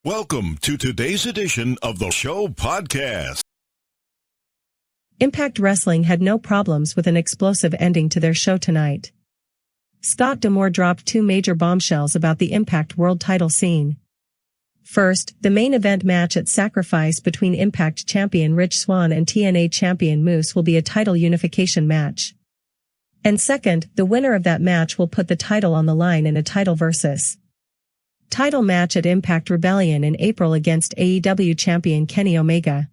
Welcome to today's edition of the show podcast. Impact Wrestling had no problems with an explosive ending to their show tonight. Scott D'Amore dropped two major bombshells about the Impact World title scene. First, the main event match at Sacrifice between Impact champion Rich Swann and TNA champion Moose will be a title unification match. And second, the winner of that match will put the title on the line in a title versus title match at Impact Rebellion in April against AEW champion Kenny Omega.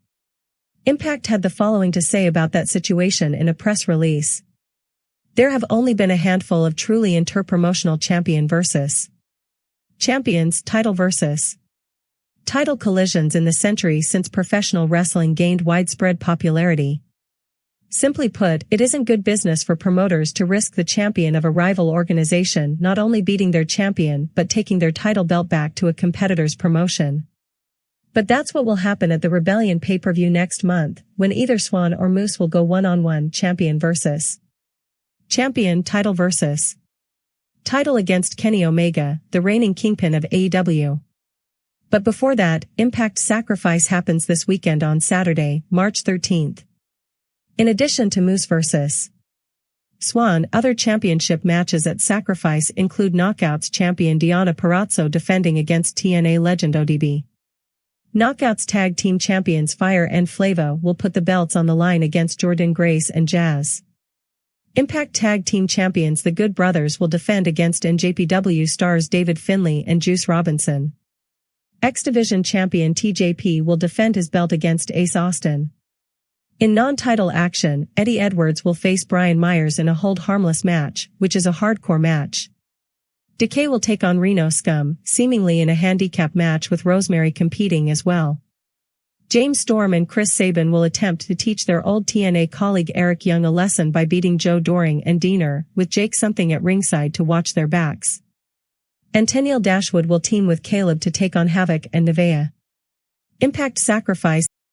Impact had the following to say about that situation in a press release. There have only been a handful of truly interpromotional champion versus champions title versus title collisions in the century since professional wrestling gained widespread popularity. Simply put, it isn't good business for promoters to risk the champion of a rival organization not only beating their champion but taking their title belt back to a competitor's promotion. But that's what will happen at the Rebellion pay-per-view next month, when either Swann or Moose will go one-on-one champion versus champion title versus title against Kenny Omega, the reigning kingpin of AEW. But before that, Impact Sacrifice happens this weekend on Saturday, March 13th. In addition to Moose vs. Swann, other championship matches at Sacrifice include Knockouts champion Deonna Purrazzo defending against TNA legend ODB. Knockouts tag team champions Fire and Flava will put the belts on the line against Jordynne Grace and Jazz. Impact tag team champions The Good Brothers will defend against NJPW stars David Finlay and Juice Robinson. X Division champion TJP will defend his belt against Ace Austin. In non-title action, Eddie Edwards will face Brian Myers in a Hold Harmless match, which is a hardcore match. Decay will take on Reno Scum, seemingly in a handicap match with Rosemary competing as well. James Storm and Chris Sabin will attempt to teach their old TNA colleague Eric Young a lesson by beating Joe Doring and Diener, with Jake Something at ringside to watch their backs. And Tenniel Dashwood will team with Caleb to take on Havoc and Nevaeh. Impact Sacrifice